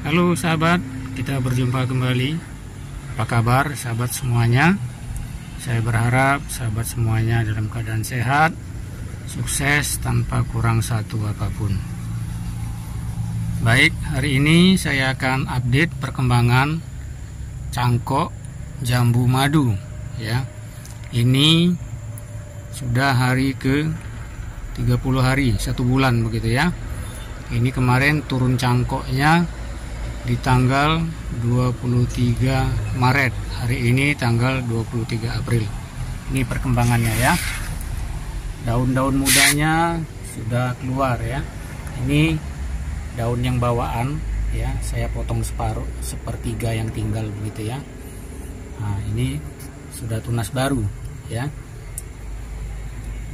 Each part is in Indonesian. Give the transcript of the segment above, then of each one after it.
Halo sahabat, kita berjumpa kembali. Apa kabar sahabat semuanya? Saya berharap sahabat semuanya dalam keadaan sehat, sukses tanpa kurang satu apapun. Baik, hari ini saya akan update perkembangan cangkok jambu madu ya. Ini sudah hari ke 30 hari, 1 bulan begitu ya. Ini kemarin turun cangkoknya di tanggal 23 Maret. Hari ini tanggal 23 April. Ini perkembangannya ya. Daun-daun mudanya sudah keluar ya. Ini daun yang bawaan ya. Saya potong sepertiga yang tinggal begitu ya. Nah, ini sudah tunas baru ya.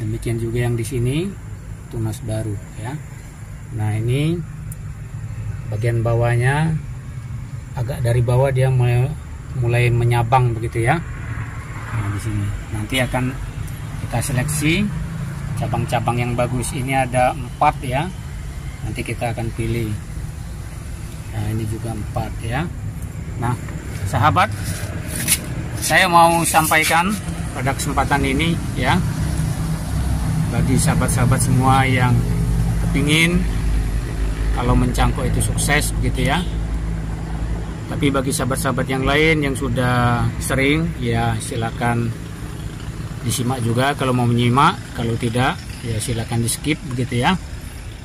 Demikian juga yang di sini tunas baru ya. Nah, ini bagian bawahnya agak dari bawah dia mulai menyabang begitu ya. Nah, di sini nanti akan kita seleksi cabang-cabang yang bagus. Ini ada 4 ya. Nanti kita akan pilih. Nah, ini juga 4 ya. Nah, sahabat, saya mau sampaikan pada kesempatan ini ya, bagi sahabat-sahabat semua yang kepingin kalau mencangkok itu sukses begitu ya. Tapi bagi sahabat-sahabat yang lain yang sudah sering ya, silakan disimak juga kalau mau menyimak. Kalau tidak ya silakan di skip begitu ya.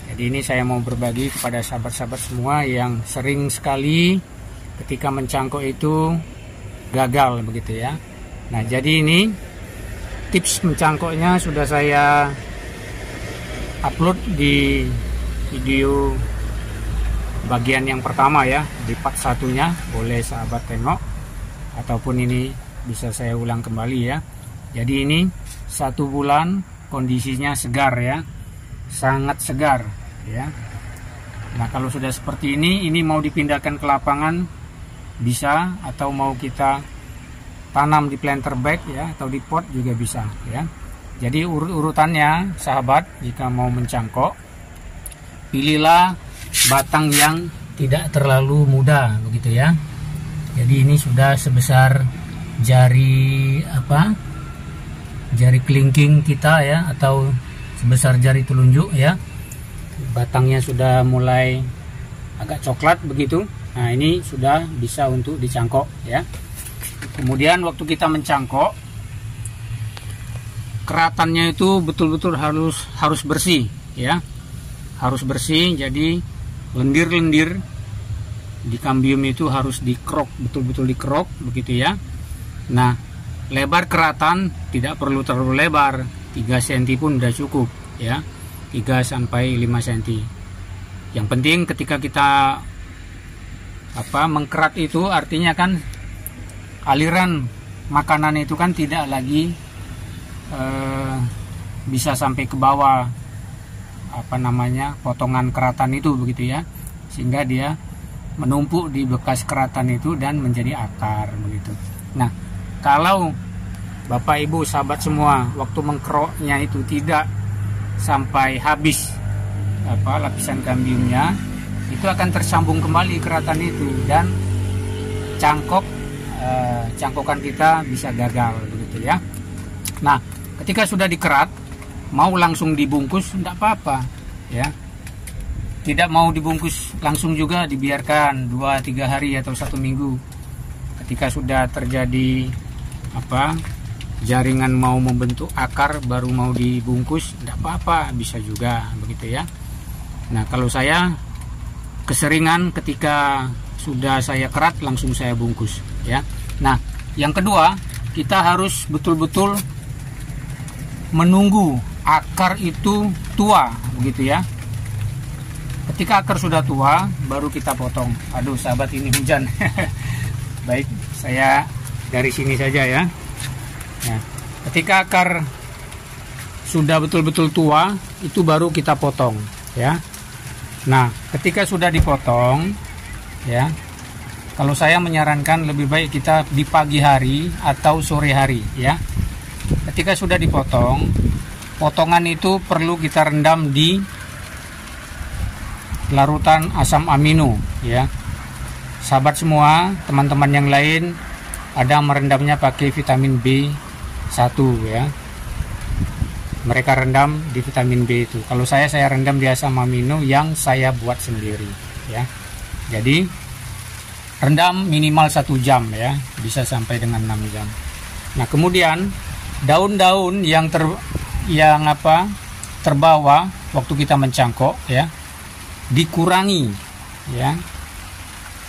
Jadi ini saya mau berbagi kepada sahabat-sahabat semua yang sering sekali ketika mencangkok itu gagal begitu ya. Nah, jadi ini tips mencangkoknya sudah saya upload di video bagian yang pertama ya, di part satunya. Boleh sahabat tengok, ataupun ini bisa saya ulang kembali ya. Jadi ini 1 bulan kondisinya segar ya, sangat segar ya. Nah, kalau sudah seperti ini mau dipindahkan ke lapangan bisa, atau mau kita tanam di planter bag ya, atau di pot juga bisa ya. Jadi urutannya sahabat, jika mau mencangkok, pilihlah batang yang tidak terlalu muda begitu ya. Jadi ini sudah sebesar jari jari kelingking kita ya, atau sebesar jari telunjuk ya. Batangnya sudah mulai agak coklat begitu. Nah, ini sudah bisa untuk dicangkok ya. Kemudian waktu kita mencangkok, keratannya itu betul-betul harus bersih ya. Harus bersih, jadi lendir-lendir di kambium itu harus dikerok, betul-betul dikerok begitu ya. Nah, lebar keratan tidak perlu terlalu lebar, 3 cm pun udah cukup ya, 3 sampai 5 cm. Yang penting ketika kita mengkerat itu artinya kan aliran makanan itu kan tidak lagi bisa sampai ke bawah potongan keratan itu begitu ya, sehingga dia menumpuk di bekas keratan itu dan menjadi akar begitu. Nah, kalau Bapak Ibu sahabat semua waktu mengkeroknya itu tidak sampai habis lapisan kambiumnya, itu akan tersambung kembali keratan itu dan cangkokan kita bisa gagal begitu ya. Nah, ketika sudah dikerat, mau langsung dibungkus tidak apa-apa ya. Tidak mau dibungkus langsung juga dibiarkan 2-3 hari atau 1 minggu. Ketika sudah terjadi jaringan mau membentuk akar baru mau dibungkus, tidak apa-apa, bisa juga begitu ya. Nah, kalau saya keseringan ketika sudah saya kerat langsung saya bungkus ya. Nah, yang kedua, kita harus betul-betul menunggu akar itu tua begitu ya. Ketika akar sudah tua baru kita potong. Aduh sahabat, ini hujan. Baik, saya dari sini saja ya. Nah, ketika akar sudah betul-betul tua itu baru kita potong ya. Nah, ketika sudah dipotong ya, kalau saya menyarankan lebih baik kita di pagi hari atau sore hari ya. Ketika sudah dipotong, potongan itu perlu kita rendam di larutan asam amino ya. sahabat semua, teman-teman yang lain ada merendamnya pakai vitamin B1 ya. Mereka rendam di vitamin B itu. Kalau saya rendam di asam amino yang saya buat sendiri ya. Jadi rendam minimal 1 jam ya, bisa sampai dengan 6 jam. Nah, kemudian daun-daun yang terbawa waktu kita mencangkok ya, dikurangi ya.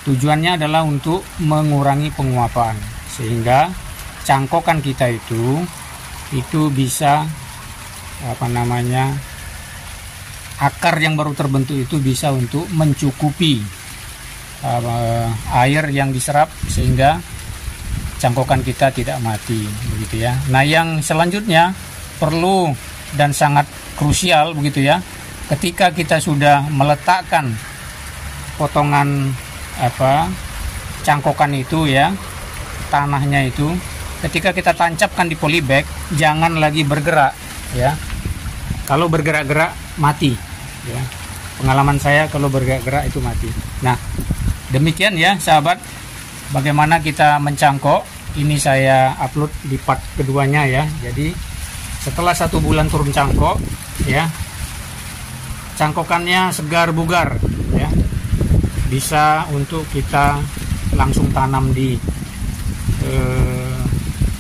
Tujuannya adalah untuk mengurangi penguapan sehingga cangkokan kita itu bisa akar yang baru terbentuk itu bisa untuk mencukupi air yang diserap sehingga cangkokan kita tidak mati begitu ya. Nah, yang selanjutnya perlu dan sangat krusial begitu ya, ketika kita sudah meletakkan potongan cangkokan itu ya, tanahnya itu, ketika kita tancapkan di polybag jangan lagi bergerak ya. Kalau bergerak-gerak mati ya. Pengalaman saya kalau bergerak-gerak itu mati. Nah, demikian ya sahabat, bagaimana kita mencangkok. Ini saya upload di part keduanya ya. Jadi setelah 1 bulan turun cangkok ya, cangkokannya segar bugar ya, bisa untuk kita langsung tanam di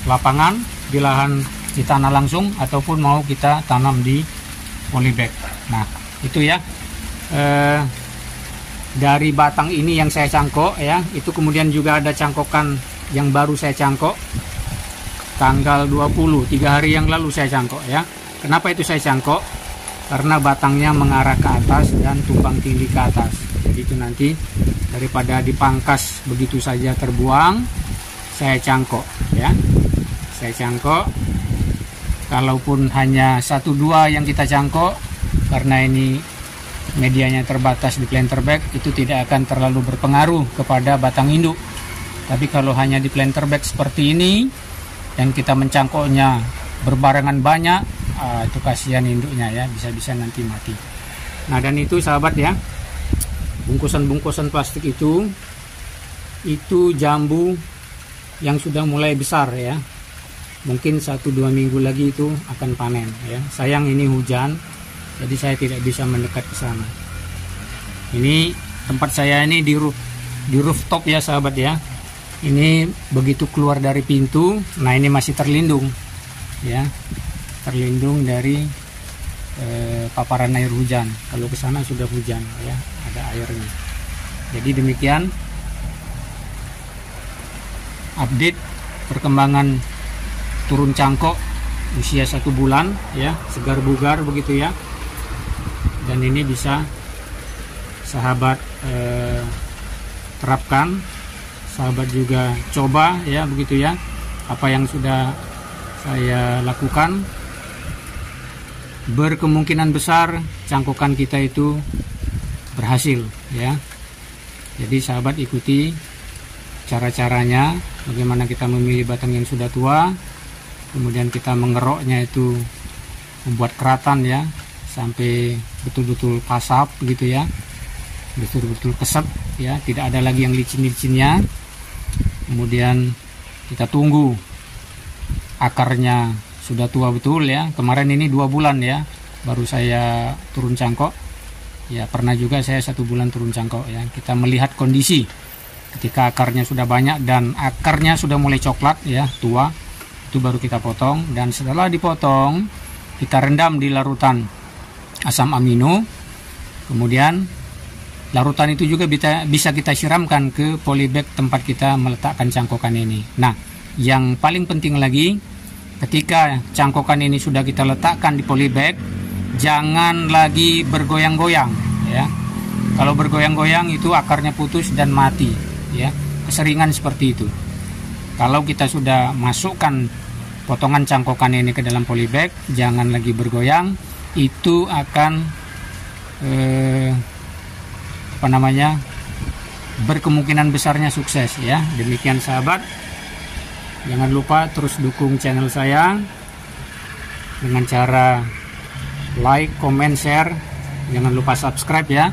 lapangan, di lahan di tanah langsung, ataupun mau kita tanam di polybag. Nah, itu ya dari batang ini yang saya cangkok ya. Itu kemudian juga ada cangkokan yang baru saya cangkok tanggal 20, 3 hari yang lalu saya cangkok ya. Kenapa itu saya cangkok? Karena batangnya mengarah ke atas dan tumpang tindih ke atas. Jadi itu nanti daripada dipangkas begitu saja terbuang, saya cangkok ya. Saya cangkok. Kalaupun hanya 1-2 yang kita cangkok, karena ini medianya terbatas di planter bag, itu tidak akan terlalu berpengaruh kepada batang induk. Tapi kalau hanya di planter bag seperti ini dan kita mencangkoknya berbarengan banyak, itu kasihan induknya ya, bisa-bisa nanti mati. Nah, dan itu sahabat ya, bungkusan-bungkusan plastik itu jambu yang sudah mulai besar ya. Mungkin 1-2 minggu lagi itu akan panen ya. Sayang ini hujan, jadi saya tidak bisa mendekat ke sana. Ini tempat saya ini di rooftop ya sahabat ya. Ini begitu keluar dari pintu, nah ini masih terlindung ya, terlindung dari paparan air hujan. Kalau ke sana sudah hujan ya, ada airnya. Jadi demikian update perkembangan turun cangkok usia 1 bulan ya, segar bugar begitu ya. Dan ini bisa sahabat terapkan, sahabat juga coba ya begitu ya, apa yang sudah saya lakukan. Berkemungkinan besar cangkokan kita itu berhasil ya. Jadi sahabat ikuti cara-caranya, bagaimana kita memilih batang yang sudah tua, kemudian kita mengeroknya itu membuat keratan ya, sampai betul-betul kasap gitu ya, betul-betul kesep ya, tidak ada lagi yang licin-licinnya. Kemudian kita tunggu akarnya sudah tua betul ya. Kemarin ini 2 bulan ya baru saya turun cangkok ya. Pernah juga saya 1 bulan turun cangkok ya. Kita melihat kondisi ketika akarnya sudah banyak dan akarnya sudah mulai coklat ya, tua, itu baru kita potong. Dan setelah dipotong kita rendam di larutan asam amino. Kemudian larutan itu juga bisa kita siramkan ke polybag tempat kita meletakkan cangkokan ini. Nah, yang paling penting lagi, ketika cangkokan ini sudah kita letakkan di polybag, jangan lagi bergoyang-goyang ya. Kalau bergoyang-goyang itu akarnya putus dan mati ya. Keseringan seperti itu. Kalau kita sudah masukkan potongan cangkokan ini ke dalam polybag, jangan lagi bergoyang, itu akan berkemungkinan besarnya sukses ya. Demikian sahabat, jangan lupa terus dukung channel saya dengan cara like, comment, share. Jangan lupa subscribe ya.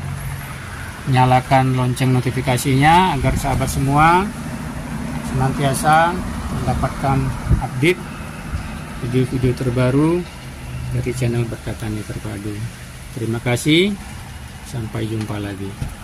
nyalakan lonceng notifikasinya agar sahabat semua senantiasa mendapatkan update video-video terbaru dari channel Berkat Tani Terpadu. Terima kasih, sampai jumpa lagi.